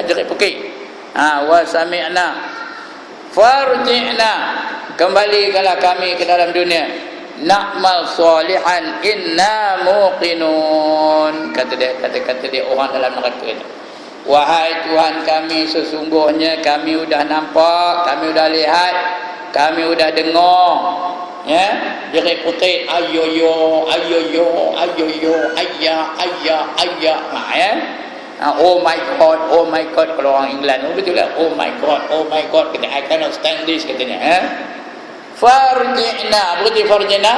jerit pekik. Wa sami'na farji'na, kembalikanlah kami ke dalam dunia, na'mal salihan inna muqinun. Kata dia orang dalam neraka itu, wahai Tuhan kami, sesungguhnya kami sudah nampak, kami sudah lihat, kami sudah dengar, ya, jerit pekik, ayoyo ayoyo ayoyo ayya ayya ayya, ya. Oh my God, oh my God, kalau orang England betul lah, oh my God, kata I cannot stand this, katanya. Farji'na, berarti farji'na,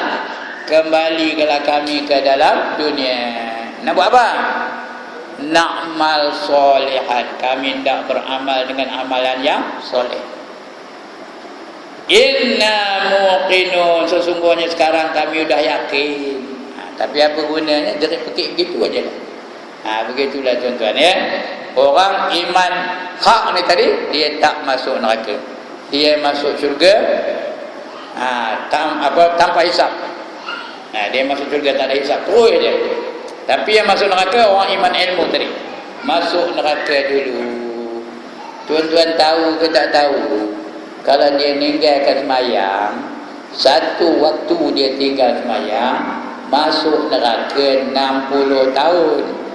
kembalikanlah kami ke dalam dunia. Nak buat apa? Na'mal solihan, kami hendak beramal dengan amalan yang soleh. Inna muqinun, sesungguhnya sekarang kami sudah yakin. Tapi apa gunanya jerit pekik begitu aja lah. Begitulah tuan-tuan, ya. Orang iman hak ni tadi, dia tak masuk neraka, dia masuk syurga tanpa hisap. Dia masuk syurga tak ada hisap, terus je. Tapi yang masuk neraka orang iman ilmu tadi, masuk neraka dulu. Tuan-tuan tahu ke tak tahu, kalau dia meninggalkan semayang, satu waktu dia tinggal semayang, masuk neraka 60 tahun.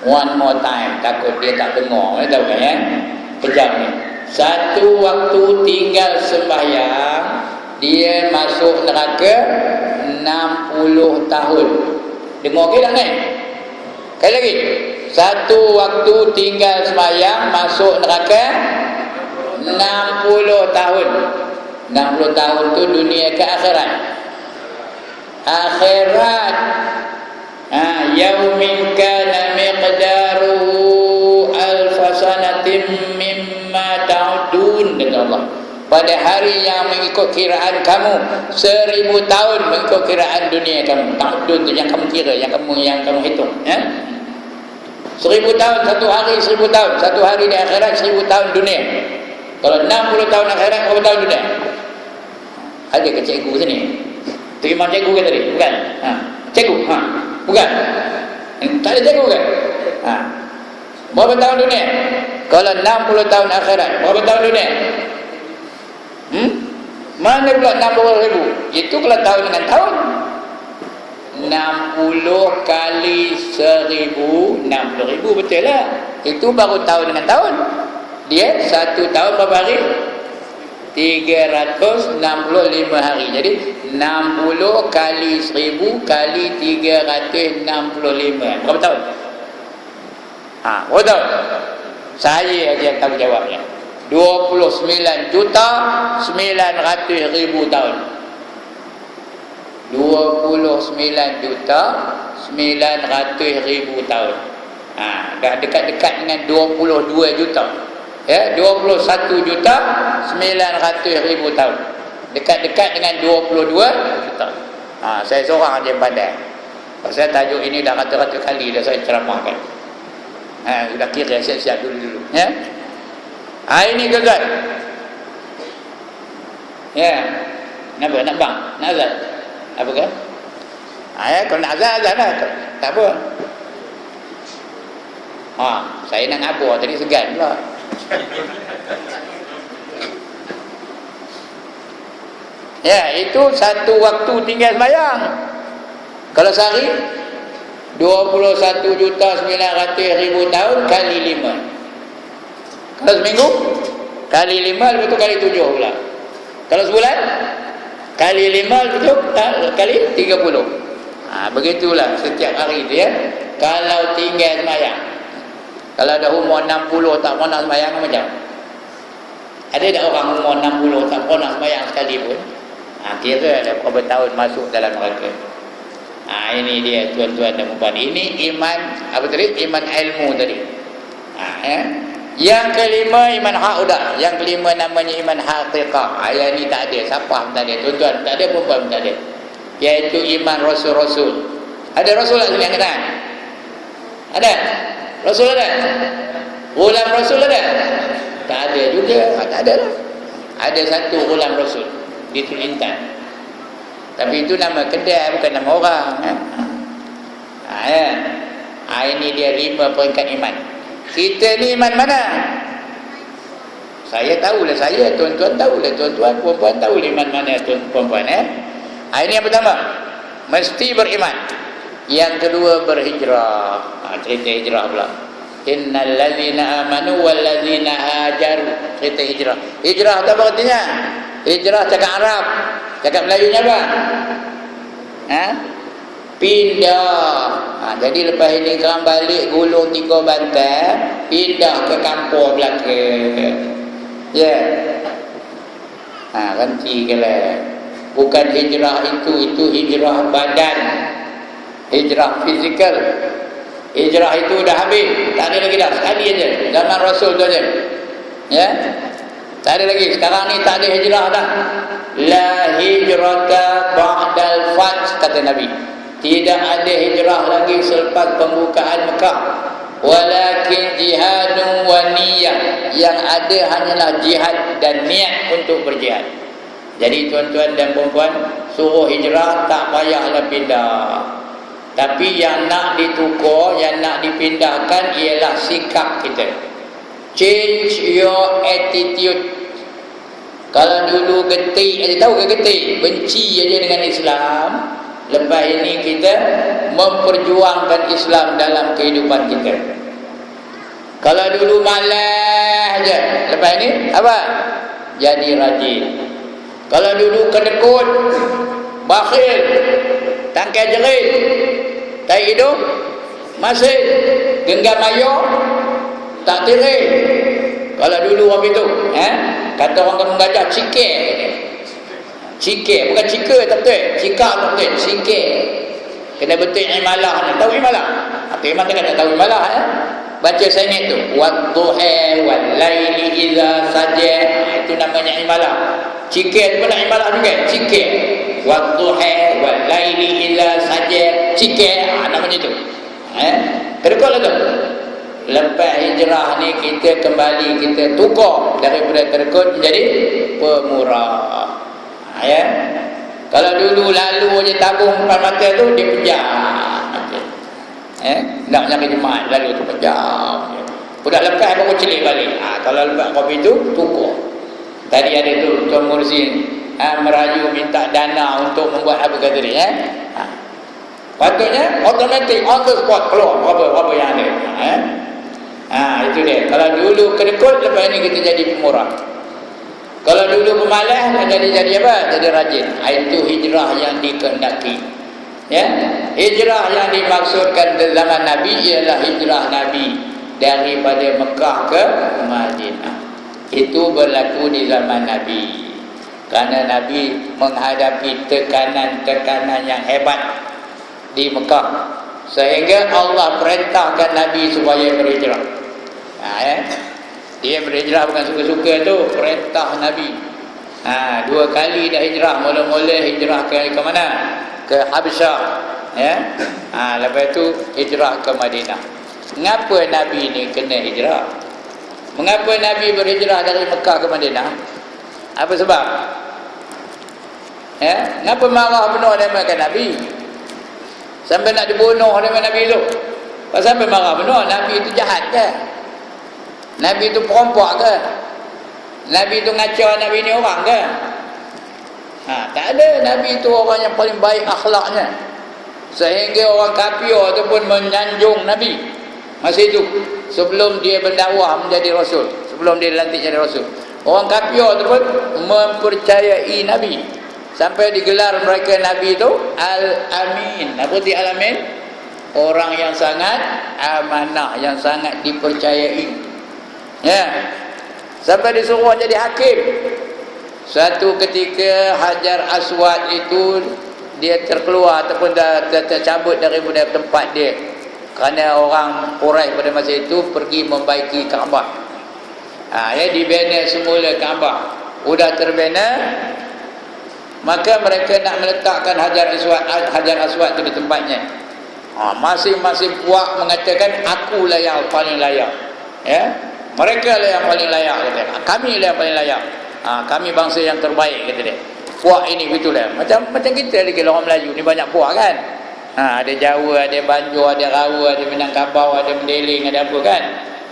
One more time, takut dia tak dengar, tahu kan, ya? Kejam ni. Satu waktu tinggal sembahyang, dia masuk neraka 60 tahun. Dengar ke tak ni? Sekali lagi. Satu waktu tinggal sembahyang, masuk neraka 60 tahun. 60 tahun tu dunia ke akhirat? Akhirat. Yaumin kana miqdaruhu alfasanatin mimma ta'udun, kata Allah. Pada hari yang mengikut kiraan kamu 1000 tahun mengikut kiraan dunia kamu. Ta'udun tu yang kamu kira, yang kamu hitung, ya. 1000 tahun satu hari, 1000 tahun satu hari di akhirat, 1000 tahun dunia. Kalau 60 tahun akhirat, berapa tahun dunia? Ada ke cikgu sini? Terima cikgu ke tadi? Bukan? Cikgu? Bukan? Tak ada cikgu kan? Berapa tahun dunia? Kalau 60 tahun akhirat, berapa tahun dunia? Mana pula 60,000? Itu kalau tahun dengan tahun. 60 kali 1000, 60,000, betul lah. Itu baru tahun dengan tahun. Dia satu tahun berapa hari? 365 hari. Jadi 60 kali 1000 kali 365. Berapa tahun? Berapa tahun? Saya aja yang tahu jawabnya. 29.900.000 tahun. 29.900.000 tahun. Dah dekat-dekat dengan 22 juta. Ya, 21.900.000 tahun. Dekat-dekat dengan 22 juta. Saya seorang aja yang pandai. Pasal tajuk ini dah ratus-ratus kali dah saya ceramahkan. Sudah kira siap-siap dulu. Ya. Ini tuan-tuan. Ya. Kenapa? Nak bang? Nak azan? Apa kan? Kalau nak azan, azan lah. Tak apa. Saya nak ngabur tadi, segan pula. Ya, itu satu waktu tinggal sembahyang. Kalau sehari 21.900.000 tahun kali 5. Kalau seminggu kali 5, lepas tu kali 7 pula. Kalau sebulan kali 5, lepas tu kali 30. Begitulah setiap hari tu, ya. Kalau tinggal sembahyang. Kalau ada umur 60 tak pernah sembahyang macam? Ada tak orang umur 60 tak pernah sembahyang sekali pun? Kira ada berapa tahun masuk dalam neraka. Ini dia tuan-tuan dan puan. Ini iman, apa tadi? Iman ilmu tadi. Ya. Yang kelima iman hak udah. Yang kelima namanya iman haqiqah. Yang ni tak ada, siapa pun tak ada. Tuan-tuan tak ada, perempuan pun tak ada. Iaitu iman rasul-rasul. Ada rasul tak sini angkat tangan? Ada? Rasul ada? Ghulam rasul ada? Tak ada juga. Tak ada lah. Ada satu ghulam rasul di Tul Intan. Tapi itu nama kedai, bukan nama orang. Ini dia 5 peringkat iman. Kita ni iman mana? Saya tahulah saya, tuan-tuan tahulah, tuan-tuan, puan-puan tahulah iman mana tuan-puan Ini yang pertama, mesti beriman. Yang kedua berhijrah. Cerita hijrah pula. Innal ladzina amanu wal ladzina hajaru. Cerita hijrah. Hijrah tu apa artinya? Hijrah cakap Arab. Cakap Melayunya apa? Pindah. Jadi lepas ini kerang balik gulung 3 bantal, pindah ke kampung belakang. Ya. Ganti kelah. Bukan hijrah itu hijrah badan. Hijrah fizikal. Hijrah itu dah habis, tak ada lagi dah, sekali aja. Zaman Rasul tu aja. Ya. Tak ada lagi. Sekarang ni tak ada hijrah dah. La hijrata ba'dal fath, kata Nabi. Tidak ada hijrah lagi selepas pembukaan Mekah. Walakin jihadun wa niyah. Yang ada hanyalah jihad dan niat untuk berjihad. Jadi tuan-tuan dan puan-puan, suruh hijrah tak payahlah pindah. Tapi yang nak ditukar, yang nak dipindahkan ialah sikap kita. Change your attitude. Kalau dulu getik, tahu ke getik? Benci aja dengan Islam. Lepas ini kita memperjuangkan Islam dalam kehidupan kita. Kalau dulu malas aja, lepas ini apa? Jadi rajin. Kalau dulu kedekut, bakhil, tangkai jerit, tai hidung, masih genggam ayam, tak tirik. Kalau dulu orang itu, kata orang kampung Gajah, cikir. Cikir, bukan cika tak betul. Cika tak betul, cikir. Kena betul imalah ni. Tahu imalah? Apa iman tak tahu imalah Baca sangat tu. Wadduha wal laili idza saja. Itu namanya imalah. Cikir tu pun nak imalah juga. Cikir. Wadduha wal laili idza saja. Cikir, namanya tu. Kedekut lah tu. Lepas hijrah ni kita kembali, kita tukar daripada terkut menjadi pemurah. Ya. Kalau dulu lalu je tabung depan mata tu dia pejam. Nak nyari jemaat lalu tu pejam. Sudah lepas baru celik balik. Kalau lepas kopi tu tukar. Tadi ada tu Tuan Mursin merayu minta dana untuk membuat apa kata dia patutnya automatic on the spot keluar apa yang ada. Itu dia. Kalau dulu kedekut, lepas ini kita jadi pemurah. Kalau dulu pemalas, jadi apa? Jadi rajin. Itu hijrah yang dikehendaki. Ya, hijrah yang dimaksudkan di zaman Nabi ialah hijrah Nabi daripada Mekah ke Madinah. Itu berlaku di zaman Nabi. Kerana Nabi menghadapi tekanan-tekanan yang hebat di Mekah, sehingga Allah perintahkan Nabi supaya berhijrah. Dia berhijrah bukan suka-suka tu, perintah Nabi. 2 kali dah hijrah. Mula-mula hijrah ke mana? Ke Habsyah. Lepas tu hijrah ke Madinah. Mengapa Nabi ni kena hijrah? Mengapa Nabi berhijrah dari Mekah ke Madinah? Apa sebab? Mengapa marah penuh dengan Nabi? Sampai nak dibunuh dengan Nabi tu. Pasal sampai marah penuh. Nabi itu jahat ke? Nabi itu perompak ke? Nabi itu ngacau Nabi ni orang ke? Tak ada. Nabi itu orang yang paling baik akhlaknya. Sehingga orang kafir tu pun menyanjung Nabi. Masa itu, sebelum dia berdakwah menjadi Rasul, sebelum dia dilantik jadi Rasul, orang kafir tu pun mempercayai Nabi. Sampai digelar mereka Nabi itu Al-Amin. Apa arti Al-Amin? Orang yang sangat amanah, yang sangat dipercayai. Sampai disuruh jadi hakim. Suatu ketika Hajar Aswad itu dia terkeluar ataupun dah tercabut daripada tempat dia, kerana orang Quraisy pada masa itu pergi membaiki Kaabah. Dibina semula Kaabah. Sudah terbina, maka mereka nak meletakkan Hajar Aswad itu di tempatnya. Masing-masing puak mengatakan akulah yang paling layak. Mereka lah yang paling layak, kata. Kami lah yang paling layak. Kami bangsa yang terbaik, kata dia. Puak ini begitulah. Macam kita lagi orang Melayu ni banyak puak kan. Ada Jawa, ada Banjar, ada Rawa, ada Minangkabau, ada Mendeling, ada apa kan.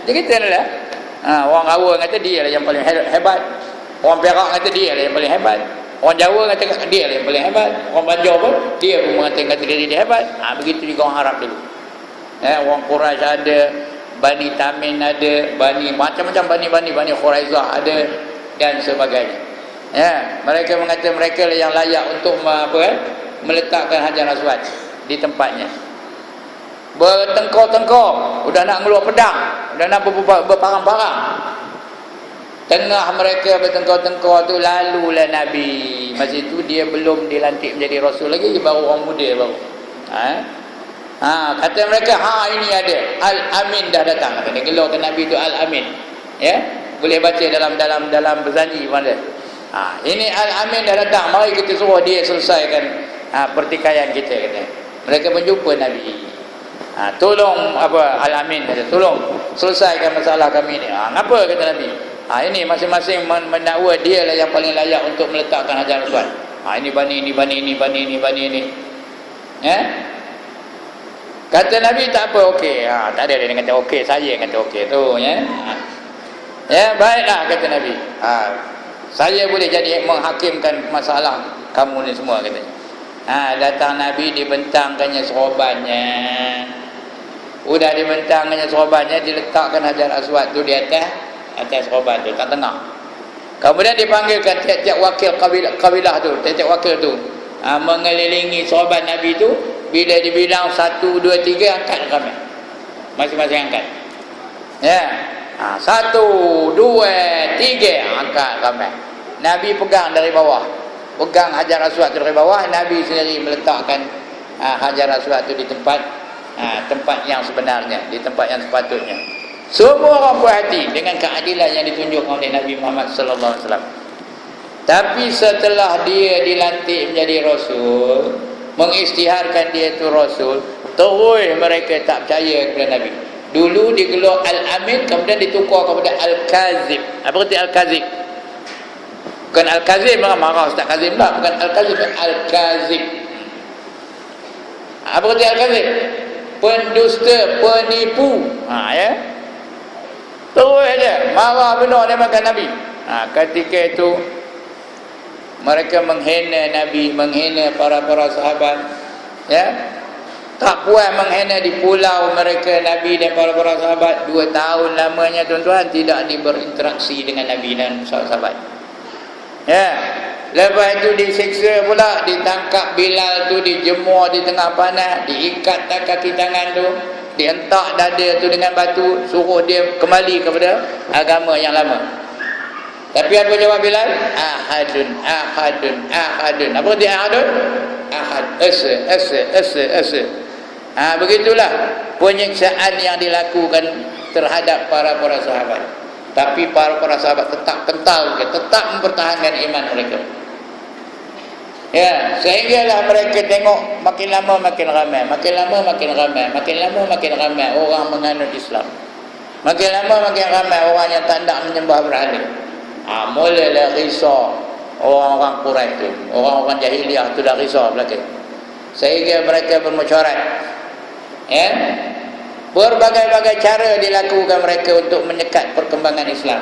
Jadi kita lah. Orang Awang kata dia lah yang paling hebat. Orang Perak kata dia lah yang paling hebat. Orang Jawa kata dia lah yang paling hebat. Orang Banjar pun dia pun mengatakan kata diri dia hebat. Begitu juga orang Arab dulu. Orang Quraisy ada, Bani Tamin ada, Bani macam-macam Bani Khuraizah ada dan sebagainya. Mereka mengatakan mereka lah yang layak untuk meletakkan Hajar Aswad di tempatnya. Bertengkar-tengkar, udah nak ngeluar pedang, udah nak berparang-parang. Tengah mereka bertengkar-tengkar tu, lalulah Nabi. Masa itu dia belum dilantik menjadi Rasul lagi, dia baru orang muda baru. Kata mereka, ini ada Al-Amin dah datang. Kata gelarkan Nabi itu Al-Amin. Boleh baca dalam Bezanji mana. Ini Al-Amin dah datang, mari kita suruh dia selesaikan pertikaian kita, kata. Mereka menjumpa Nabi. Tolong Al-Amin kata, tolong selesaikan masalah kami ni. Kenapa kata Nabi? Ini masing-masing mendakwa dia lah yang paling layak untuk meletakkan Hajar Aswad. Ini bani ini. Kata Nabi tak apa, okey. Tak ada dia kata okey, saya kata okey tu baiklah kata Nabi. Saya boleh jadi menghakimkan masalah kamu ni semua katanya. Datang Nabi, dibentangkannya serobannya. Udah dibentangkannya serobannya, diletakkan Hajar Aswad tu di atas seroban tu, kat tengah. Kemudian dipanggilkan tiap-tiap wakil kabilah tu, tiap-tiap wakil tu mengelilingi seroban Nabi tu. Bila dibilang 1, 2, 3, angkat ramai. Masing-masing angkat. 1, 2, 3, angkat ramai. Nabi pegang dari bawah. Pegang Hajar Aswad dari bawah, Nabi sendiri meletakkan Hajar Aswad itu di tempat yang sebenarnya, di tempat yang sepatutnya. Semua orang puas hati dengan keadilan yang ditunjukkan oleh Nabi Muhammad sallallahu alaihi wasallam. Tapi setelah dia dilantik menjadi Rasul, mengisytiharkan dia itu Rasul, terus mereka tak percaya kepada Nabi. Dulu digelar Al-Amin, kemudian ditukar kepada Al-Kazib. Apa arti Al-Kazib? Bukan Al-Kazib, marah Ustaz Kazim lah. Bukan Al-Kazib, Al-Kazib. Apa arti Al-Kazib? Pendusta, penipu. Terus aja marah benar dia makan Nabi. Ketika itu mereka menghina Nabi, menghina para sahabat. Tak puas menghina di pulau mereka, Nabi dan para sahabat. 2 tahun lamanya tuan-tuan tidak berinteraksi dengan Nabi dan sahabat. Lepas itu disiksa pula, ditangkap Bilal tu, dijemur di tengah panas, diikat kaki tangan tu, dihentak dada tu dengan batu, suruh dia kembali kepada agama yang lama. Tapi apa jawab Bilal? Ahadun. Apa dia ahadun? Ahad. Asa. Begitulah penyiksaan yang dilakukan terhadap para sahabat. Tapi para sahabat tetap kental, tetap mempertahankan iman mereka. Sehinggalah mereka tengok makin lama makin ramai, makin lama makin ramai orang menganut Islam. Makin lama makin ramai orang yang tak nak menyembah berhala. Mulalah risau orang-orang Quraisy tu, orang-orang jahiliah tu dah risau belakang. Sehingga mereka bermesyuarat. Berbagai-bagai cara dilakukan mereka untuk menyekat perkembangan Islam.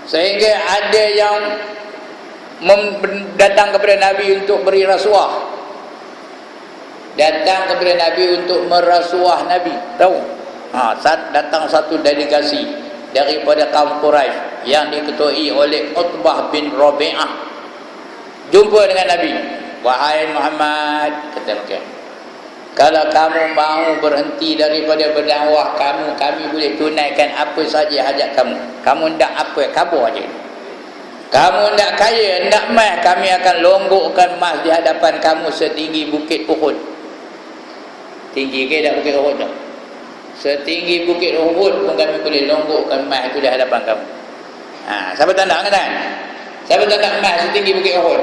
Sehingga ada yang datang kepada Nabi untuk beri rasuah. Datang kepada Nabi untuk merasuah Nabi. Tahu? Datang satu delegasi daripada kaum Quraisy yang diketuai oleh Utbah bin Rabi'ah. Jumpa dengan Nabi. Wahai Muhammad, kata mereka, kalau kamu mahu berhenti daripada berdakwah kamu, kami boleh tunaikan apa saja hajat kamu. Kamu hendak apa, kabur aja. Kamu hendak kaya, hendak emas, kami akan longgokkan emas di hadapan kamu setinggi bukit Uhud. Tinggi ke tak bukit Uhud tak? Setinggi bukit Uhud pun kami boleh longgokkan emas itu di hadapan kamu. Siapa tak nak kan? Siapa tak nak emas setinggi bukit Uhud?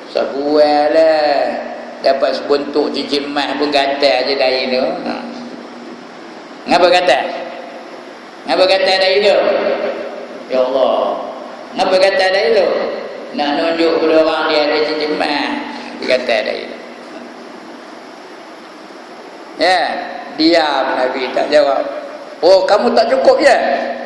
Sebuah lah. Dapat sebuntuk cincin emas pun gatal je dari tu. Ngapa gatal? Ngapa gatal dari tu? Ya Allah, ngapa gatal dari tu? Nak nunjuk kepada orang dia ada cincin emas, dia gatal dari tu. Diam Nabi, tak jawab. Oh, kamu tak cukup je?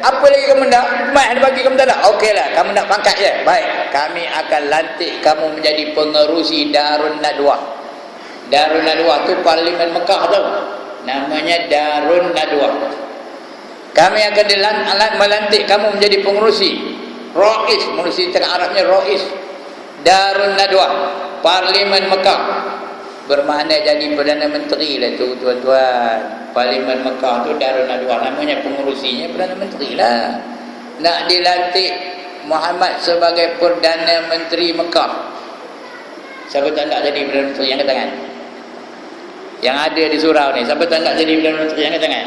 Apa lagi kamu nak? Mat bagi kamu tak nak? Okeylah, kamu nak pangkat je? Baik, kami akan lantik kamu menjadi pengerusi Darun Nadwah. Darun Nadwah tu Parlimen Mekah tu. Namanya Darun Nadwah. Kami akan melantik kamu menjadi pengerusi. Rais, pengerusi tengah Arabnya Rais. Darun Nadwah, Parlimen Mekah. Bermakna jadi Perdana Menteri lah tu tuan-tuan. Parlimen Mekah tu Darun Nadwah, namanya pengurusinya Perdana Menteri lah. Nak dilantik Muhammad sebagai Perdana Menteri Mekah. Siapa tak nak jadi Perdana Menteri? Angkat tangan. Yang ada di surau ni, siapa tak nak jadi Perdana Menteri? Angkat tangan.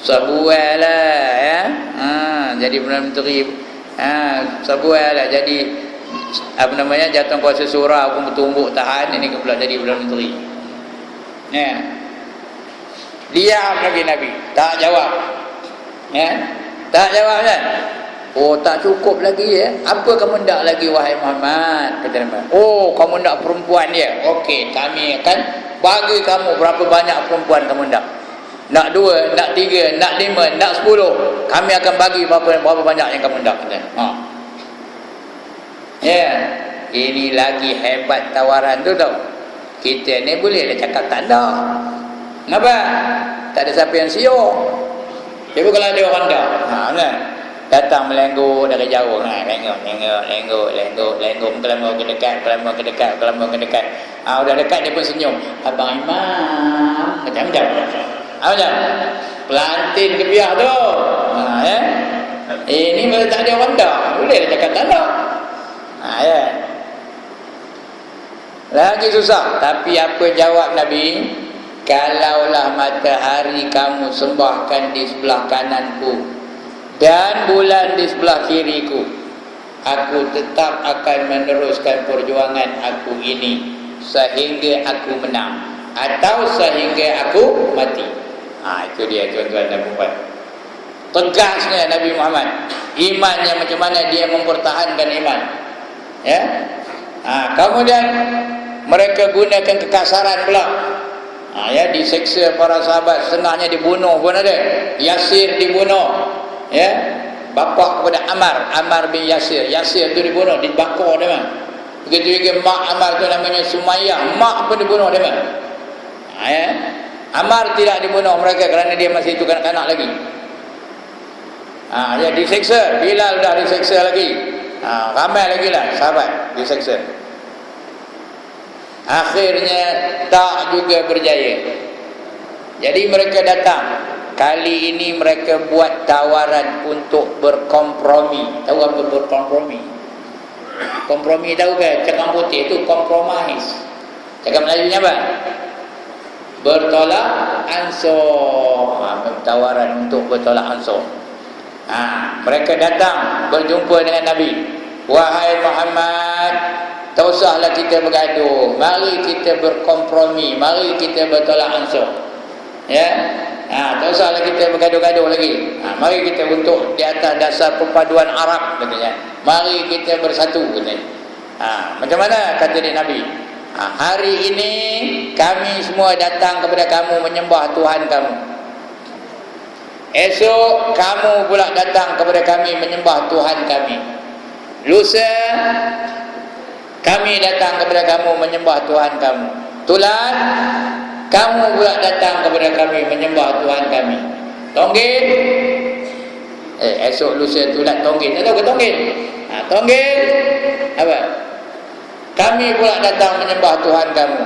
Sebuah lah ya. Jadi Perdana Menteri. Sebuah lah jadi apa namanya, jatuh kuasa surau pun bertumbuk tahan, ini pula jadi Perdana Menteri. Ya. Diam lagi Nabi, tak jawab. Ya. Tak jawab kan? Oh, tak cukup lagi ya. Apa kamu nak lagi wahai Muhammad? Kata Nabi. Oh, kamu nak perempuan dia. Okey, kami akan bagi kamu berapa banyak perempuan kamu nak. Nak 2, nak 3, nak 5, nak 10. Kami akan bagi berapa banyak yang kamu nak. Kata. Ya, ini lagi hebat tawaran tu tau. Kita ni boleh cakap tak ada. Kenapa? Tak ada siapa yang siur. Tapi kalau ada orang dah, kan? Datang melenggut dari jauh, lenggok, kelama ke dekat. Udah dekat dia pun senyum. Abang Imam, macam-macam. Macam pelantin ke biar tu. Ya. Ini kalau tak ada orang dah, boleh cakap tak ada. Ya. Lagi susah. Tapi apa jawab Nabi? Kalaulah matahari kamu sembahkan di sebelah kananku dan bulan di sebelah kiriku, aku tetap akan meneruskan perjuangan aku ini sehingga aku menang atau sehingga aku mati. Itu dia tuan-tuan dan puan. Tegasnya Nabi Muhammad. Imannya macam mana dia mempertahankan iman. Ya. Kemudian mereka gunakan kekasaran pula. Ya, diseksa para sahabat, setengahnya dibunuh pun ada. Yasir dibunuh. Ya. Bapa kepada Ammar bin Yasir. Yasir tu dibunuh, dibakar dia mah. Begitu juga mak Ammar tu namanya Sumayyah, mak pun dibunuh dia mah. Ya. Ammar tidak dibunuh mereka kerana dia masih itu kanak-kanak lagi. Ya, diseksa. Bilal dah diseksa lagi. Ramai lagi lah sahabat diseksa. Akhirnya tak juga berjaya. Jadi mereka datang. Kali ini mereka buat tawaran untuk berkompromi. Tahu apa berkompromi? Kompromi tahu ke? Cakap putih itu compromise. Cakap Melayu apa? Bertolak ansur. Tawaran untuk bertolak ansur. Mereka datang berjumpa dengan Nabi. Wahai Muhammad, tak usahlah kita bergaduh. Mari kita berkompromi. Mari kita bertolak ansur. Ya. Tak usahlah kita bergaduh-gaduh lagi. Mari kita untuk di atas dasar perpaduan Arab katanya. Mari kita bersatu katanya. Macam mana kata dia Nabi? Hari ini kami semua datang kepada kamu menyembah Tuhan kamu. Esok kamu pula datang kepada kami menyembah Tuhan kami. Lusa kami datang kepada kamu menyembah Tuhan kamu. Tulan kamu pula datang kepada kami menyembah Tuhan kami. Tonggin esok lusa tulan tonggin. Tak tahu ke tonggin? Tonggin apa? Kami pula datang menyembah Tuhan kamu.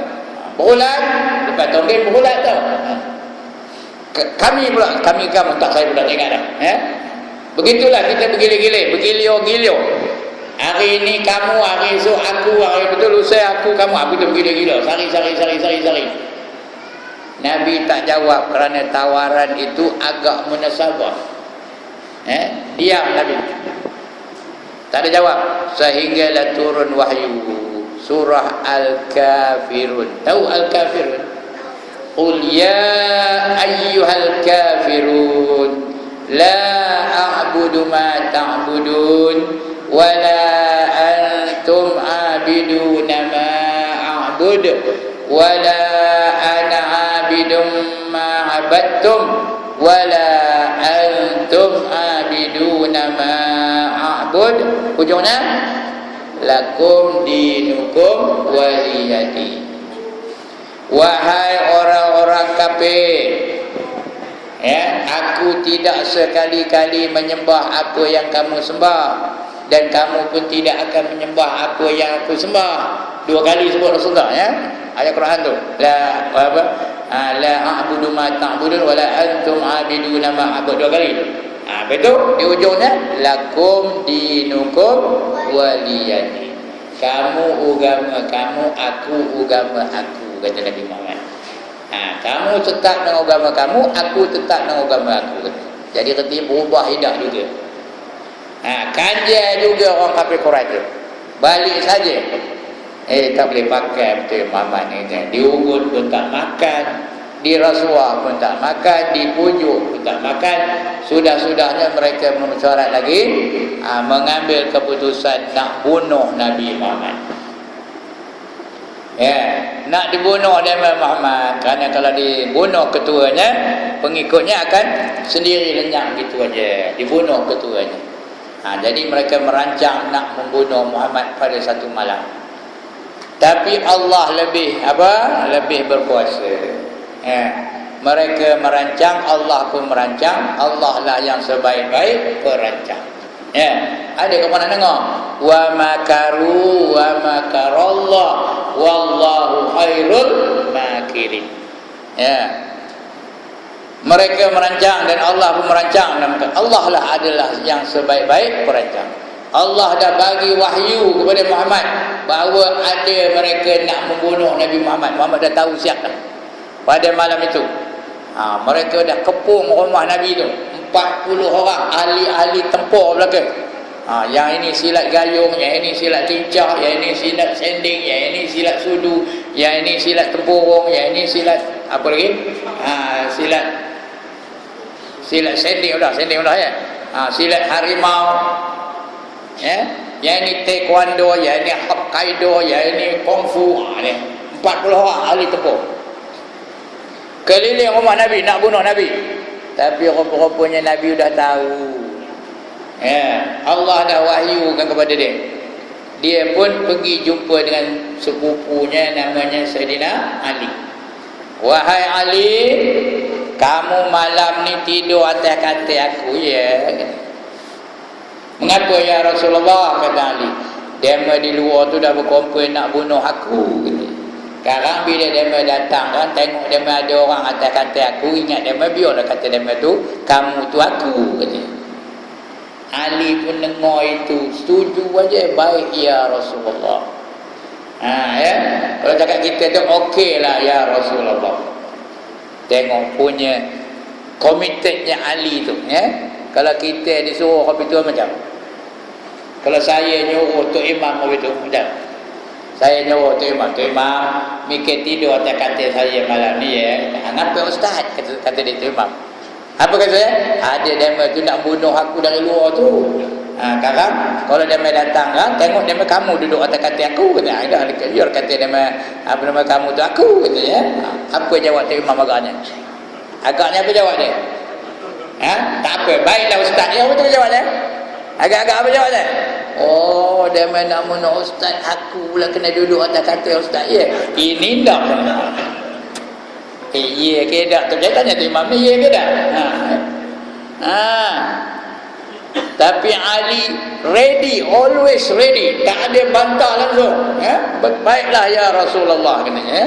Berulat lepas tonggin berulat tau. Kami pula, kamu tak, saya pula ingat dah. Begitulah kita bergilir-gilir, bergilio-gilio. Hari ini kamu, hari esok aku, hari betul lusa aku, kamu. Aku tu bergilio-gilio, sari. Nabi tak jawab kerana tawaran itu agak munasabah. Diam Nabi. Tak ada jawab sehinggalah turun wahyu surah Al-Kafirun. Tahu Al-Kafirun? Qul ya ayyuhal kafirun la a'budu ma ta'budun wa la antum a'biduna ma a'bud wa la ana 'abidum ma abattum wala antum abiduna ma a'bud. Ujungnya lakum dinukum waliyadi. Wahai orang-orang kafir, ya, aku tidak sekali-kali menyembah apa yang kamu sembah, dan kamu pun tidak akan menyembah apa yang aku sembah. 2 kali sebut Rasulullah, ya, ayat Quran tu. La apa? La a'budu ma ta'budun wala antum abiduna ma a'bud. 2 kali. Betul. Di ujungnya lakum dinukum waliyadi. Kamu agama kamu, aku agama aku, kata Nabi Muhammad. Kamu tetap dengan agama kamu, aku tetap dengan agama aku. Jadi ketika berubah hidup juga. Kanja juga orang kafir Quraisy. Balik saja. Tak boleh pakai betul Muhammad ni. Di Uhud pun tak makan, di Rasuah pun tak makan, di Pujuk pun tak makan. Sudah-sudahnya mereka memecarat lagi, mengambil keputusan nak bunuh Nabi Muhammad. Ya, nak dibunuh Nabi Muhammad, kerana kalau dibunuh ketuanya, pengikutnya akan sendiri lenyap gitu aja. Dibunuh ketuanya. Jadi mereka merancang nak membunuh Muhammad pada satu malam. Tapi Allah lebih lebih berkuasa. Mereka merancang, Allah pun merancang. Allah lah yang sebaik-baik perancang. Ada ke mana dengar? Wa makaru wa makarallah wallahu khairul makirin. Mereka merancang dan Allah pun merancang. Allah lah adalah yang sebaik-baik perancang. Allah dah bagi wahyu kepada Muhammad bahawa ada mereka nak membunuh Nabi Muhammad. Muhammad dah tahu siap dah pada malam itu. Mereka dah kepung rumah Nabi tu, 40 orang ahli-ahli tempur belakang. Yang ini silat gayung, yang ini silat lincah, yang ini silat sending, yang ini silat sudu, yang ini silat tempurung, yang ini silat apa lagi? Silat sending dah ya. Silat harimau. Yang ini taekwondo, yang ini hokkaido, yang ini kungfu. 40 orang ahli tempur keliling rumah Nabi nak bunuh Nabi. Tapi rupa-rupanya Nabi dah tahu. Allah dah wahyukan kepada dia. Dia pun pergi jumpa dengan sepupunya namanya Sayyidina Ali. Wahai Ali, kamu malam ni tidur atas katil aku, ya? Mengapa ya Rasulullah, kata Ali? Dema di luar tu dah berkumpul nak bunuh aku. Sekarang bila dema datang kan, tengok dema ada orang atas katil aku, ingat dema, biarlah kata dema tu, kamu tu aku, kata. Ali pun dengar itu, setuju aja, baik ya Rasulullah. Kalau cakap kita tu okey lah ya Rasulullah. Tengok punya komitednya Ali tu, ya. Kalau kita disuruh kopi tu macam, kalau saya nyuruh Tok Imam kopi tu macam, saya nyuruh Tok Imam mikir tidur atas katil saya malam ni, ya. Ngapa Ustaz, kata dia Tok Imam. Apa kata saya? Ada dema tu nak bunuh aku dari luar tu. Sekarang kalau dema datang kan, tengok dema kamu duduk atas katil aku, kata. Dah biar kata dema apa nama kamu tu aku, kata, ya. Apa jawab Tok Imam agaknya? Agaknya apa jawab dia? Tak apa, baiklah Ustaz. Ya, betul jawab dia. Agak-agak apa jawab dia? Oh, dema nak bunuh Ustaz, aku pula kena duduk atas katil Ustaz, ya. Ini dah benar. Ya ke tak? Saya tanya tu Imam ni, ya ke tak? Tapi Ali ready, always ready, tak ada bantah langsung. Baiklah ya Rasulullah, katanya.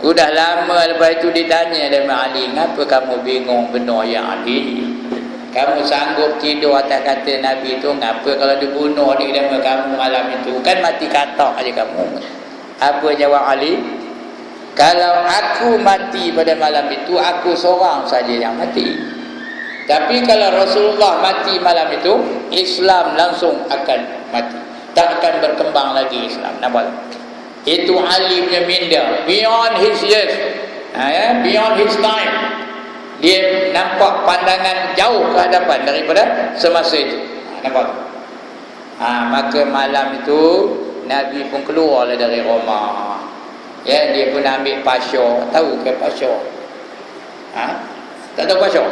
Sudah lama lepas itu ditanya dengan Ali, kenapa kamu bingung benar ya Ali? Kamu sanggup tidur atas katil Nabi tu, kenapa kalau dibunuh ni dengan kamu malam itu? Kan mati katak aja kamu. Apa jawab Ali? Kalau aku mati pada malam itu, aku seorang saja yang mati. Tapi kalau Rasulullah mati malam itu, Islam langsung akan mati. Tak akan berkembang lagi Islam. Nampak? Itu Ali punya minda. Beyond his years. Beyond his time. Dia nampak pandangan jauh ke hadapan daripada semasa itu. Nampak? Maka malam itu, Nabi pun keluar dari rumah. Ya, dia pun ambil pasyur. Tahu ke pasyur? Tak tahu pasir.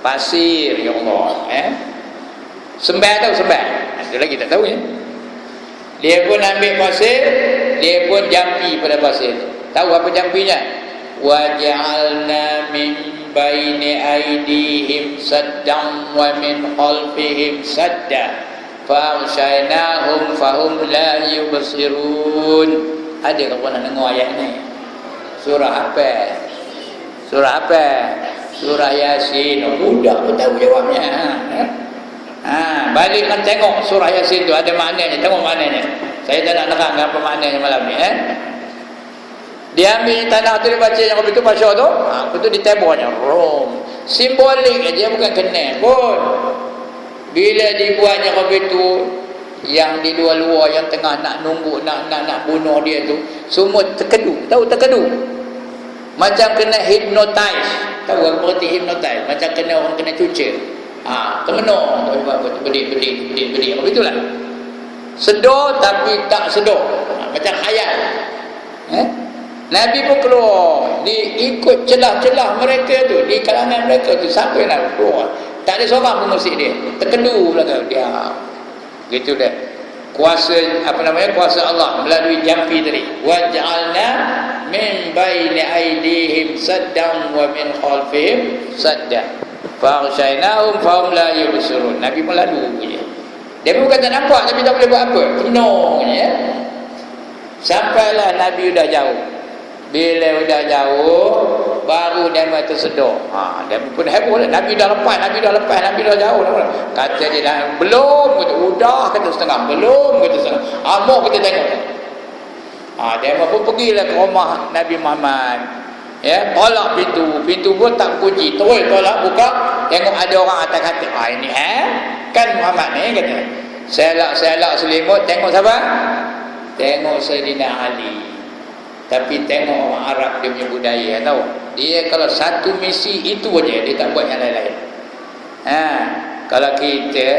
Pasir, ya Allah. Sembah tahu sembah. Itu lagi tak tahu ya. Dia pun ambil pasir, dia pun jampi pada pasir. Tahu apa jampinya? Wa ja'alna min baini aydihim saddan wa min khalfihim sadda fa'aghshaynahum fahum la yubsirun. Ada kau nak dengar ayat ni? Surah apa? Surah apa? Surah Yasin. Mudah pun tahu jawabnya. Balikkan tengok surah Yasin tu ada maknanya. Tengok maknanya. Saya tak nak nerang apa maknanya malam ni. Dia ambil tanah tu, dia baca yang apa tu pasal tu. Apa tu ditebornya Rom. Simbolik aja, bukan kena pun. Bila dibuatnya apa tu, yang di luar-luar, yang tengah nak nunggu, nak bunuh dia tu, semua terkedu. Tahu terkedu? Macam kena hypnotize. Tahu apa berarti hypnotize? Macam kena orang kena cuca. Termenung. Tahu apa tu? Berdiri. Apa itulah. Sedar tapi tak sedar. Macam khayal. Nabi pun keluar, diikut celah-celah mereka tu, di kalangan mereka tu, siapa yang nak keluar? Tak ada seorang pun mengusik dia, terkedu belakang dia. Gitu dah. Kuasa kuasa Allah melalui jampi tadi. Wa ja'alna min baini aydihim saddan wa min khalfihim sadda fa'aghshaynahum fahum la yubsirun. Nabi pun lalu je. Dia bukan tak nampak tapi tak boleh buat apa. Penuh je. Sampailah Nabi dah jauh. Bila sudah jauh, baru dia tersedar. Dia pun heboh lah. Nabi dah lepas, Nabi dah jauh. Kata dia dah, belum, kata, udah, kata setengah, belum, kata setengah. Mau kita tengok. Dia pun pergilah ke rumah Nabi Muhammad. Tolak pintu pun tak kunci. Terus tolak, buka, tengok ada orang atas katil. Ini kan Muhammad ni, kata. Selak selimut, tengok siapa? Tengok Sayyidina Ali. Tapi tengok orang Arab dia punya budaya, tahu. Dia kalau satu misi itu aja, dia tak buat yang lain-lain. Kalau kita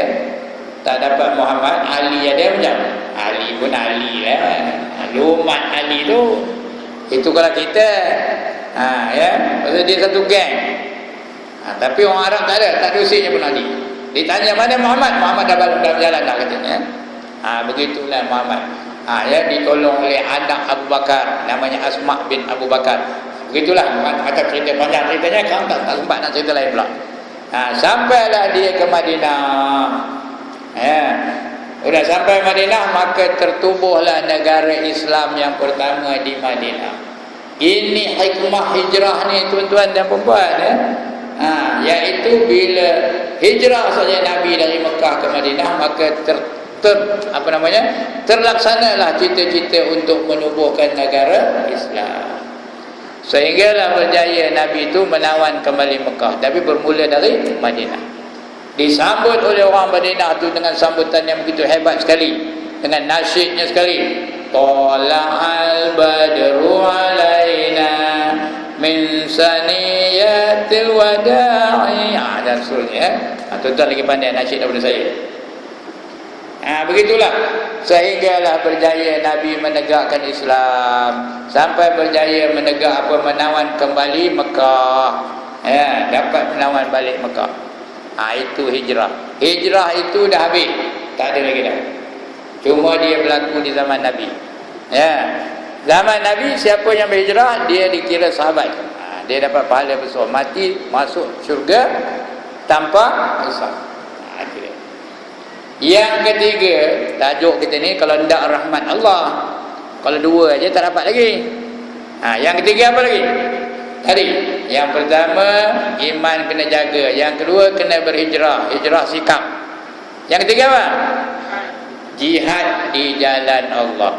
tak dapat Muhammad, Ali ada macam Ali pun Ali lah. Lumat Ali tu. Itu kalau kita pasal dia satu geng. Tapi orang Arab tak ada usianya pun Ali. Ditanya mana Muhammad? Muhammad dah berjalan dah katanya. Begitulah Muhammad. Ditolong oleh anak Abu Bakar, namanya Asma bin Abu Bakar. Begitulah macam cerita panjang ceritanya, kamu tak sempat nak cerita lain pula. Sampailah dia ke Madinah. Sudah sampai Madinah, maka tertubuhlah negara Islam yang pertama di Madinah. Ini hikmah hijrah ni tuan-tuan dan puan-puan, iaitu bila hijrah saja Nabi dari Mekah ke Madinah, maka terlaksanalah cita-cita untuk menubuhkan negara Islam. Sehinggalah berjaya Nabi itu menawan kembali Mekah, tapi bermula dari Madinah. Disambut oleh orang Madinah itu dengan sambutan yang begitu hebat sekali, dengan nasyidnya sekali. Tala'al badru alaina min saniyatil wada'i. Dan seterusnya. Tuan-tuan lagi pandai nasyid daripada saya. Begitulah sehinggalah berjaya Nabi menegakkan Islam, sampai berjaya menawan kembali Mekah. Dapat menawan balik Mekah. Itu hijrah. Hijrah itu dah habis, tak ada lagi dah. Cuma dia berlaku di zaman Nabi. Zaman Nabi, siapa yang berhijrah, dia dikira sahabat. Dia dapat pahala besar, mati masuk syurga tanpa hisab. Yang ketiga, tajuk kita ni, kalau tidak rahmat Allah. Kalau dua aja tak dapat lagi. Yang ketiga apa lagi? Tadi, yang pertama iman kena jaga, yang kedua kena berhijrah, hijrah sikap. Yang ketiga apa? Jihad di jalan Allah.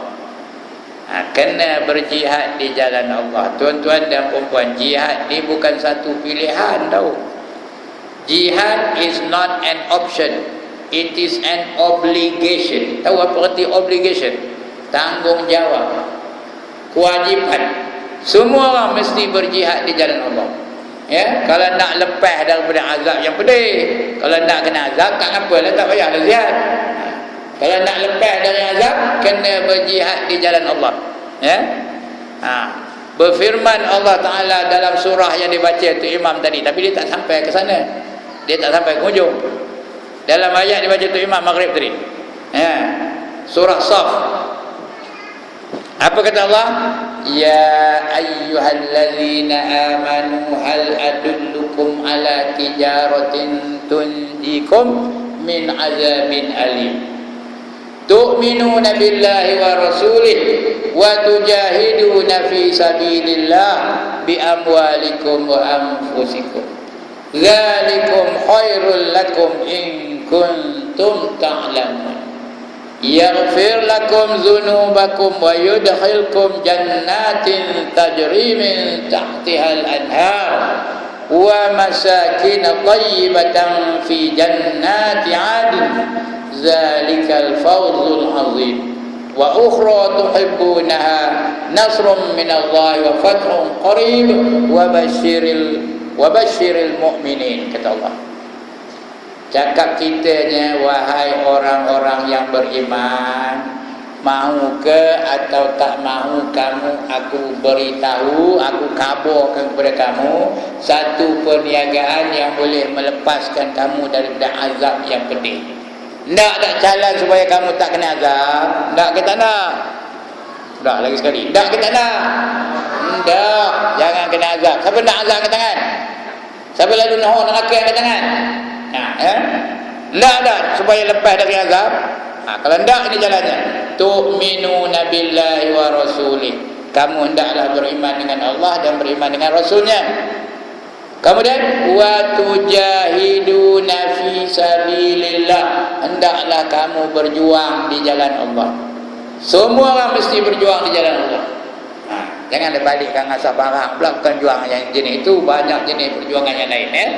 Kena berjihad di jalan Allah. Tuan-tuan dan puan-puan, jihad ni bukan satu pilihan tau. Jihad is not an option. It is an obligation. Tahu apa arti obligation? Tanggungjawab, kewajipan. Semua orang mesti berjihad di jalan Allah. Kalau nak lepas daripada azab yang pedih, kalau nak kena azab, tak apalah, tak payahlah jihad. Kalau nak lepas dari azab, kena berjihad di jalan Allah. Berfirman Allah Ta'ala dalam surah yang dibaca tu imam tadi, tapi dia tak sampai ke sana, dia tak sampai ke hujung. Dalam ayat dibaca tu imam maghrib tadi, ya, surah Saf, apa kata Allah? Ya ayyuhallazina amanu hal adullukum ala tijaratin tunjikum min azabin alim tu'minuna billahi wa rasulih wa tujahiduna fi sabilillah bi amwalikum wa anfusikum dzalikum khairul lakum in kuntum ta'lamun yaghfir lakum dzunubakum wa yudkhilkum jannatin tajri min tahtiha al-anhar wa masakin thayyibatan fi jannati 'adn zalikal fawzul 'azim wa ukhra tuhibbunaha nasrun minallahi wa fathun qarib wa basyiril mu'minin. Kata Allah, cakap kitanya, wahai orang-orang yang beriman, mahu ke atau tak mahu kamu aku beritahu, aku kabarkan kepada kamu satu perniagaan yang boleh melepaskan kamu daripada azab yang pedih. Tak ada jalan supaya kamu tak kena azab? Tak, kita nak. Tak, lagi sekali. Tak, kita nak. Tak, jangan kena azab. Siapa nak azab angkat tangan? Siapa lalu nak neraka angkat tangan? Tak, supaya lepas dari azab. Kalau tak, ini jalannya. Tu'minuna billahi wa rasulih. Kamu hendaklah beriman dengan Allah dan beriman dengan Rasulnya. Kemudian wa tujahiduna fi sabilillah, hendaklah kamu berjuang di jalan Allah. Semua orang mesti berjuang di jalan Allah. Jangan dibalikkan asal barang pula, bukan juang yang jenis itu, banyak jenis perjuangan yang lain, ya.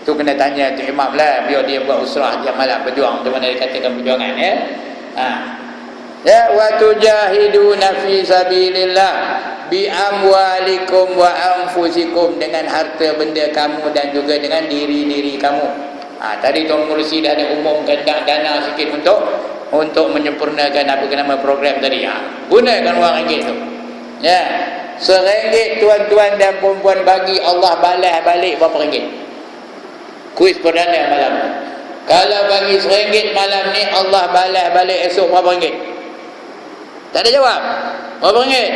Itu kena tanya tu imam lah, biar dia buat usrah dia malam berjuang, macam mana dia katakan perjuangan, ya. Ya, wa tujahiduna fi sabilillah bi amwalikum wa anfusikum, dengan harta benda kamu dan juga dengan diri-diri kamu. Tadi Tuan Mursi dah ada umumkan dana sikit untuk menyempurnakan apa nama program tadi. Gunakan wang ringgit tu. Ya. RM1 tuan-tuan dan puan-puan bagi, Allah balas balik berapa ringgit? Kuis perdana malam. Kalau bagi RM1 malam ni, Allah balas balik esok berapa ringgit? Tak ada jawab. Berapa ringgit?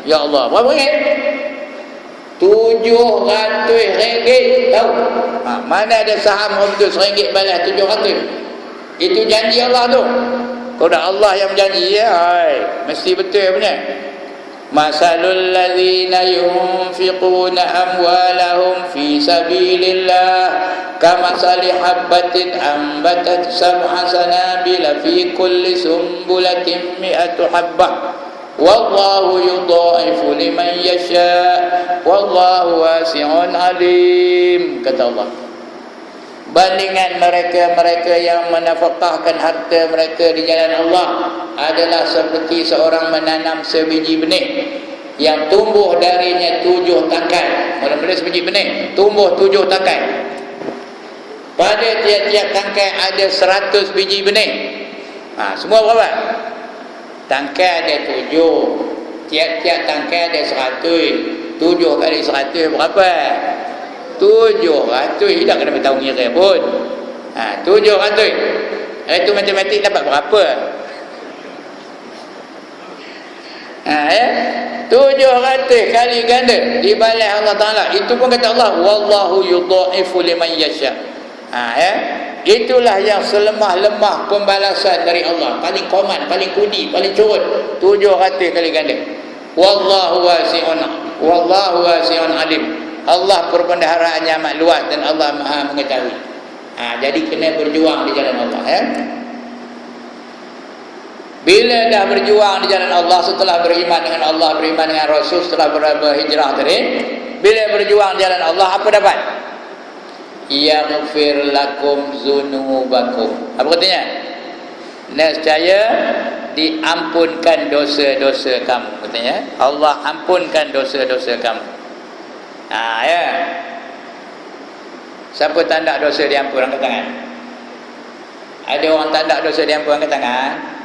Ya Allah, berapa ringgit? RM700. Tahu? Mana ada saham untuk RM1 balas 700? Itu janji Allah tu. Kalau dah Allah yang berjanji, ya, mesti betul punya. Masalul ladzina yunfiquna amwalahum fi sabilillah kamasali habbatin ambatat sab'a sanabila fi kulli sumbulatin mi'atu habbah wallahu yudha'ifu liman yasha wallahu wasi'un alim. Kata Allah, bandingan mereka-mereka yang menafkahkan harta mereka di jalan Allah adalah seperti seorang menanam sebiji benih yang tumbuh darinya 7 tangkai. Mula-mula sebiji benih tumbuh 7 tangkai. Pada tiap-tiap tangkai ada 100 biji benih. Semua berapa? Tangkai ada 7. Tiap-tiap tangkai ada 100. 7 kali 100 berapa? 700. Tidak kena beritahu ngira pun. 700. Itu matematik dapat berapa? 700 kali ganda dibalas Allah Ta'ala. Itu pun kata Allah, wallahu yudha'ifu liman yasha. Itulah yang selemah-lemah pembalasan dari Allah. Paling koman, paling kudi, paling curut. 700 kali ganda. Wallahu wasi'un alim. Allah perbendaharaannya amat luas dan Allah Maha mengetahui. Jadi kena berjuang di jalan Allah, ya. Bila dah berjuang di jalan Allah, setelah beriman dengan Allah, beriman dengan Rasul, setelah berhijrah tadi, bila berjuang di jalan Allah, apa dapat? Yaghfir lakum dzunubakum. Apa katanya? Nescaya diampunkan dosa-dosa kamu, katanya. Allah ampunkan dosa-dosa kamu. Ya. Siapa tanda dosa diampun, angkat tangan. Ada orang tanda dosa diampun, angkat tangan.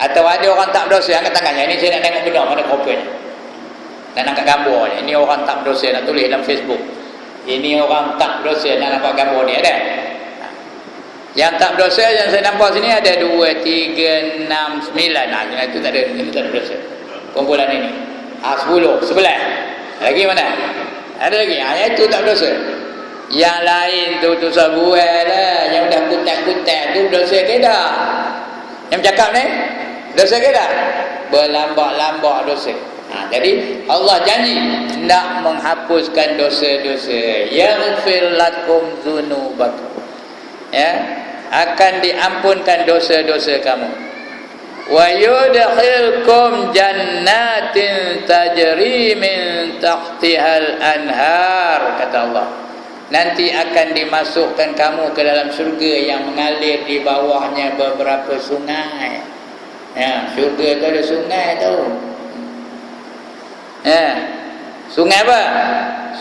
Atau ada orang tak berdosa, angkat tangannya. Ini saya nak tengok benar mana kopenya. Dan angkat gambar ni. Ini orang tak berdosa nak tulis dalam Facebook. Ini orang tak berdosa nak nampak gambar ni ada. Yang tak berdosa yang saya nampak sini ada 2, 3, 6, 9. Nah, itu tak ada, ini tak berdosa. Kumpulan ini. 10, 11. Lagi mana? Ada lagi. Itu tak berdosa. Yang lain tu sebuah lah. Yang dah kutak-kutak tu berdosa ke tak? Yang bercakap ni dosa ke tak? Berlambak-lambak dosa. Jadi Allah janji nak menghapuskan dosa-dosa. Yaghfir lakum dzunubakum. Ya, akan diampunkan dosa-dosa kamu. Wa yudkhilkum jannatin tajri min tahtihal anhar, kata Allah. Nanti akan dimasukkan kamu ke dalam syurga yang mengalir di bawahnya beberapa sungai. Ya, syurga tu ada sungai tau. Ya. Sungai apa?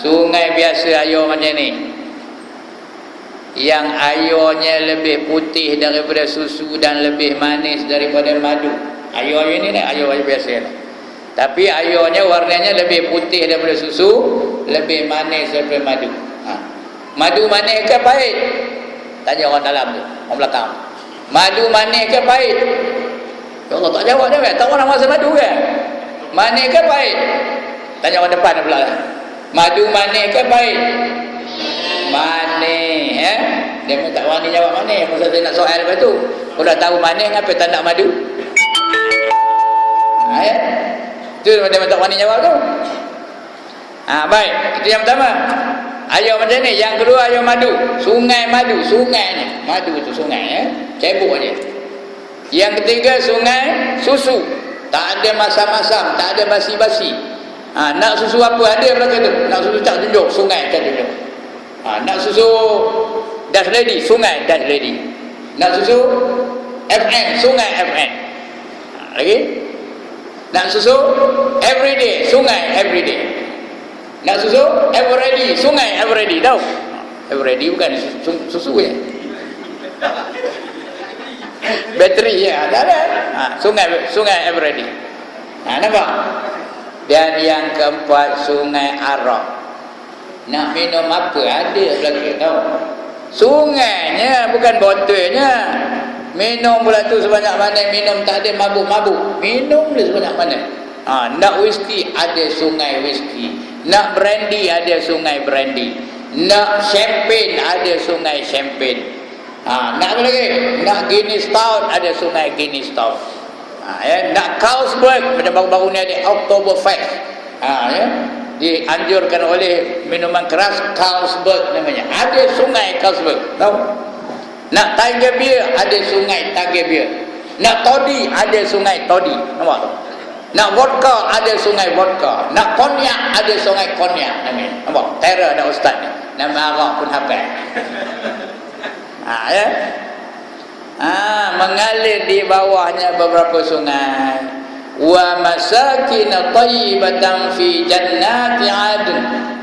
Sungai biasa air macam ni. Yang airnya lebih putih daripada susu dan lebih manis daripada madu. Air ini ni air biasa ni. Tapi airnya warnanya lebih putih daripada susu, lebih manis daripada madu. Madu manis ke pahit? Tanya orang dalam tu, orang belakang. Madu manis ke pahit? Ya Allah, tak jawab dia. Tak orang rasa madu ke? Manis ke pahit? Tanya orang depan pula. Madu manis ke pahit? Manis. Dia pun tak wani jawab manis. Masa saya nak soal lepas tu, kau dah tahu manis, kenapa tak nak madu? Itu dia tak wani jawab tu. Baik, itu yang pertama. Air macam ni. Yang kedua air madu. Sungai madu. Sungai ni. Madu tu sungai. Cebok je. Yang ketiga sungai susu. Tak ada masam-masam. Tak ada basi-basi. Nak susu apa ada belakang tu. Nak susu tak tunjuk. Sungai tak tunjuk. Nak susu Dash Lady. Sungai Dash Lady. Nak susu FN. Sungai FN. Lagi. Nak susu Everyday. Sungai Everyday. Nak susu Everready, sungai Everready, tahu? Everready bukan susu ya. Bateri ya, ada. Sungai Everready. Nampak? Dan yang keempat sungai Arak. Nak minum apa ada lagi tahu? Sungainya bukan botolnya. Minum pula tu sebanyak mana, minum tak ada mabuk-mabuk. Minum dia sebanyak mana. Nak whisky ada sungai whisky. Nak brandy ada sungai brandy. Nak champagne ada sungai champagne. Nak apa lagi? Nak Guinness Stout ada sungai Guinness Stout. Nak Carlsberg macam baru-baru ni ada Oktoberfest. Dianjurkan oleh minuman keras Carlsberg namanya. Ada sungai Carlsberg. Tahu? Nak Tiger Beer ada sungai Tiger Beer. Nak Toddy ada sungai Toddy. Nampak tak? Nak vodka ada sungai vodka. Nak konyak ada sungai konyak namanya. Nampak? Terror dah ustaz ni. Nama arak pun hafal. Ya. Mengalir di bawahnya beberapa sungai. Wa masakin tayyibatan fi jannati 'adn,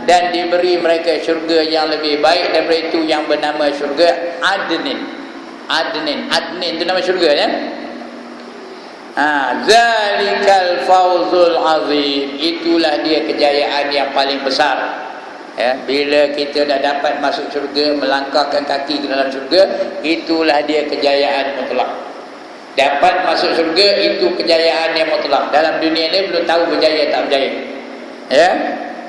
dan diberi mereka syurga yang lebih baik daripada itu yang bernama syurga Adnin. Adnin itu nama syurga ya. Zalikal fawzul azim, itulah dia kejayaan yang paling besar. Bila kita dah dapat masuk syurga, melangkahkan kaki ke dalam syurga, itulah dia kejayaan mutlak. Dapat masuk syurga itu kejayaan yang mutlak. Dalam dunia ni belum tahu berjaya tak berjaya.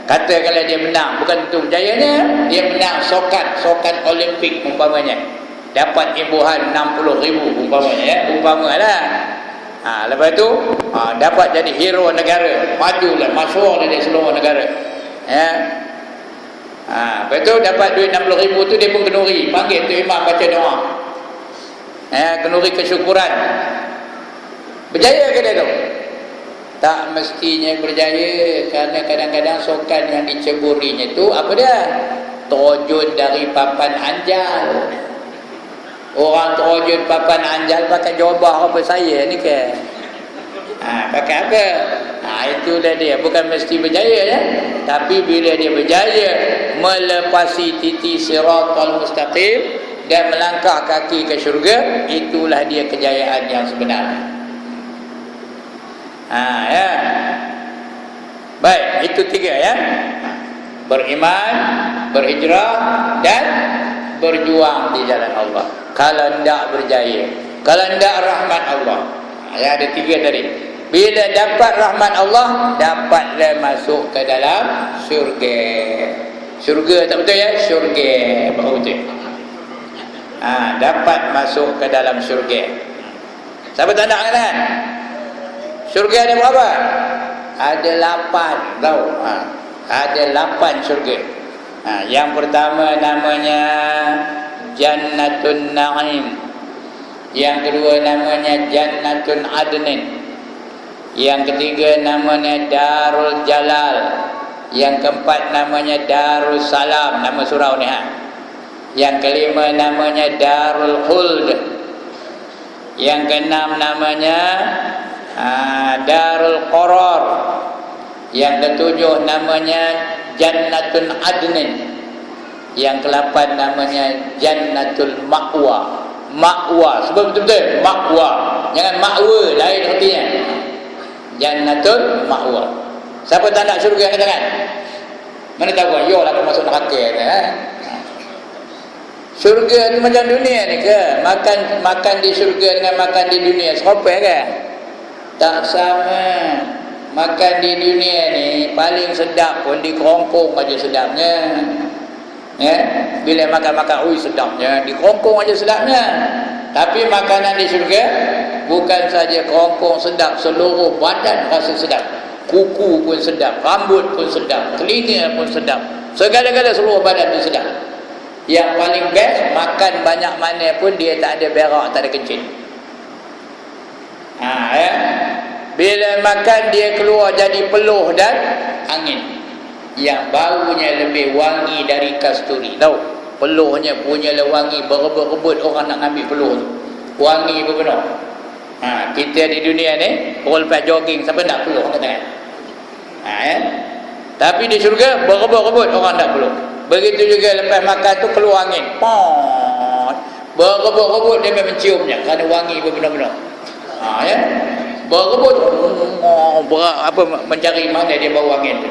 Katakanlah dia menang, bukan itu berjayanya. Dia menang sokan Olimpik umpamanya, dapat imbuhan 60,000 umpamanya umpamalah. Lepas tu dapat jadi hero negara, majulah, masyhur di seluruh negara. Lepas tu dapat duit 60,000 tu dia pun kenuri, panggil tu imam baca doa. Kenuri kesyukuran. Berjaya ke dia tu? Tak mestinya berjaya, kerana kadang-kadang sokan yang diceburinya tu apa dia? Terjun dari papan anjal. Orang terjun papan anjal pakai jubah apa saya ni ke? Pakai apa? Itulah dia, bukan mesti berjaya ya. Tapi bila dia berjaya melepasi titi siratal mustaqim dan melangkah kaki ke syurga, itulah dia kejayaan yang sebenar. Baik, itu 3 ya. Beriman, berhijrah dan berjuang di jalan Allah. Kalau tidak berjaya, kalau tidak rahmat Allah. Ya, ada 3 tadi. Bila dapat rahmat Allah, dapatlah masuk ke dalam syurga. Syurga tak betul ya? Syurga baru betul. Dapat masuk ke dalam syurga. Siapa tak nak kan? Syurga ada berapa? Ada 8 tahu. Ada 8 syurga. Yang pertama namanya Jannatun Na'im. Yang kedua namanya Jannatun Adnin. Yang ketiga namanya Darul Jalal. Yang keempat namanya Darul Salam, nama surau ni Yang kelima namanya Darul Khuld. Yang keenam namanya Darul Qarar. Yang ketujuh namanya Jannatun Adnin. Yang ke-8 namanya Jannatul Ma'wa. Ma'wa, sebab betul-betul Ma'wa, jangan ma'wa lain artinya. Jannatul Ma'wa. Siapa tak nak syurga angkat tangan? Mana tahu kan? Yo lah aku masuk neraka Syurga ni macam dunia ni ke? Makan di syurga dengan makan di dunia serupa ke? Tak sama. Makan di dunia ni paling sedap pun di kerongkong aja sedapnya. Ya, bila makan-makan sedapnya, di kerongkong aja sedapnya. Tapi makanan di syurga bukan saja kerongkong sedap, seluruh badan rasa sedap. Kuku pun sedap, rambut pun sedap, telinga pun sedap, segala-gala seluruh badan tu sedap. Yang paling best, makan banyak mana pun dia tak ada berak, tak ada kencing. Ya. Bila makan dia keluar jadi peluh dan angin. Yang baunya lebih wangi dari kasturi. Tahu? Peluhnya punya wangi, berebut-rebut orang nak ambil peluh tu. Wangi berpenuh. Kita di dunia ni, orang lepas jogging, siapa nak peluh angkat tangan? Ya. Tapi di syurga berebut-rebut orang nak peluh. Begitu juga lepas makan tu keluar angin. Berebut-rebut dia memang menciumnya kerana wangi berpenuh-penuh. Ya. Berebut mencari mana dia bau angin tu.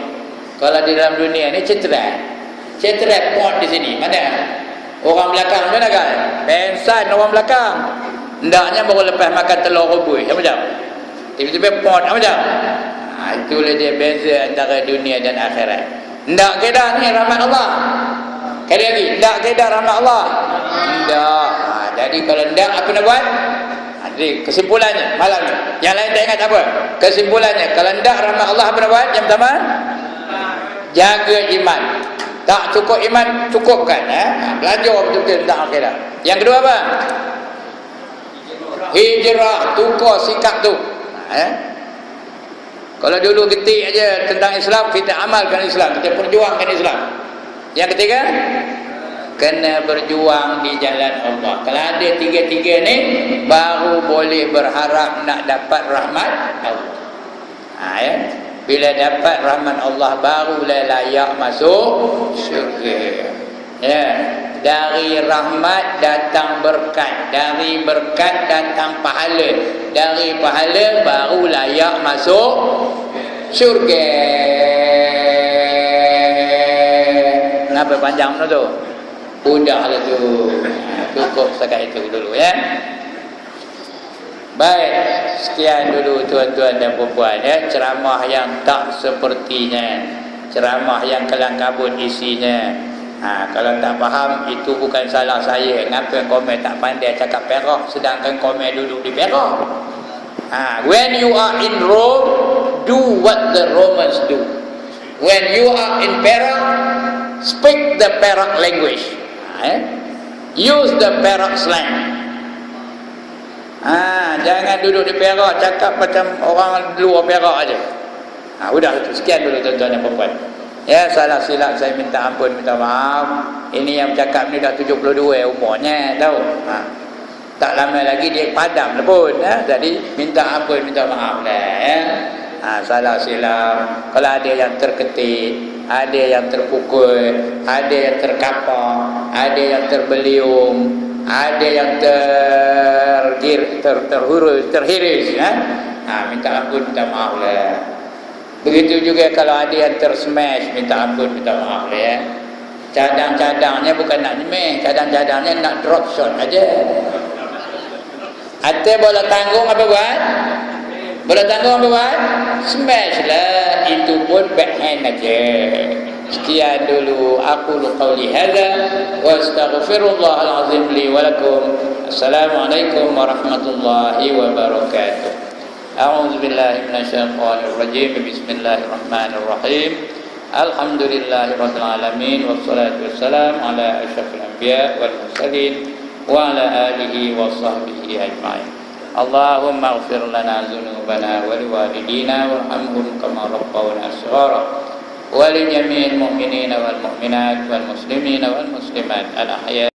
Kalau di dalam dunia ni cetera pot di sini. Mana? Orang belakang mana kan? Pensan orang belakang. Hendaknya baru lepas makan telur rebus. Apa macam? Tiba-tiba pot apa macam? Itulah dia beza antara dunia dan akhirat. Hendak kedah ni rahmat Allah. Kali lagi, hendak kedah rahmat Allah. Hendak. Jadi kalau hendak apa nak buat? Jadi kesimpulannya malam ni. Yang lain tak ingat apa? Kesimpulannya kalau hendak rahmat Allah apa nak buat? Yang pertama, jaga iman. Tak cukup iman, cukupkan. Belajar betul-betul tentang akhirat. Yang kedua apa? Hijrah, tukar sikap tu. Kalau dulu getik aja tentang Islam, kita amalkan Islam, kita perjuangkan Islam. Yang ketiga, kena berjuang di jalan Allah. Kalau ada 3-3 ni, baru boleh berharap nak dapat rahmat Allah. Ya. Bila dapat rahmat Allah, barulah layak masuk syurga. Ya. Dari rahmat datang berkat, dari berkat datang pahala, dari pahala baru layak masuk syurga. Kenapa panjang tu? Udahlah tu. Cukup setakat itu dulu ya. Baik, sekian dulu tuan-tuan dan puan-puan ya, ceramah yang tak sepertinya, ceramah yang kelang kabut isinya. Kalau tak faham, itu bukan salah saya. Kenapa komen tak pandai cakap Perak sedangkan komen duduk di Perak? When you are in Rome, do what the Romans do. When you are in Perak, speak the Perak language. Use the Perak slang. Jangan duduk di Perak cakap macam orang luar Perak aja. Udah, sekian dulu tuan-tuan dan puan-puan. Ya, salah silap saya minta ampun, minta maaf. Ini yang bercakap ni dah 72 umurnya, tahu. Tak lama lagi dia padam pun jadi minta ampun, minta maaf lah ya. Salah silap. Kalau ada yang terketik, ada yang terpukul, ada yang terkapar, ada yang terbeliung, ada yang terhiris ya. Minta ampun, minta maaf lah. Begitu juga kalau ada yang tersmash, minta ampun, minta maaf ya. Cadang-cadangnya bukan nak nyemeh, cadang-cadangnya nak drop shot aja. Ate bola tanggung apa buat? Bola tanggung apa buat? Smash lah, itu pun backhand aja. Sekian dulu aku qauli hadza wa astaghfirullahal azim li wa lakum. Assalamualaikum warahmatullahi wabarakatuh. A'udzu billahi minasyaitonir rajim. Bismillahirrahmanirrahim. Alhamdulillahirabbil alamin wassalatu wassalamu ala asyrafil anbiya wal mursalin wa ala alihi wa sahbihi ajma'in. Allahumma ighfir lana dzunubana wa liwalidina warhamhum kama rabbawna shighara wa li jami'il mu'minina wal mu'minat wal muslimina wal muslimat al ahya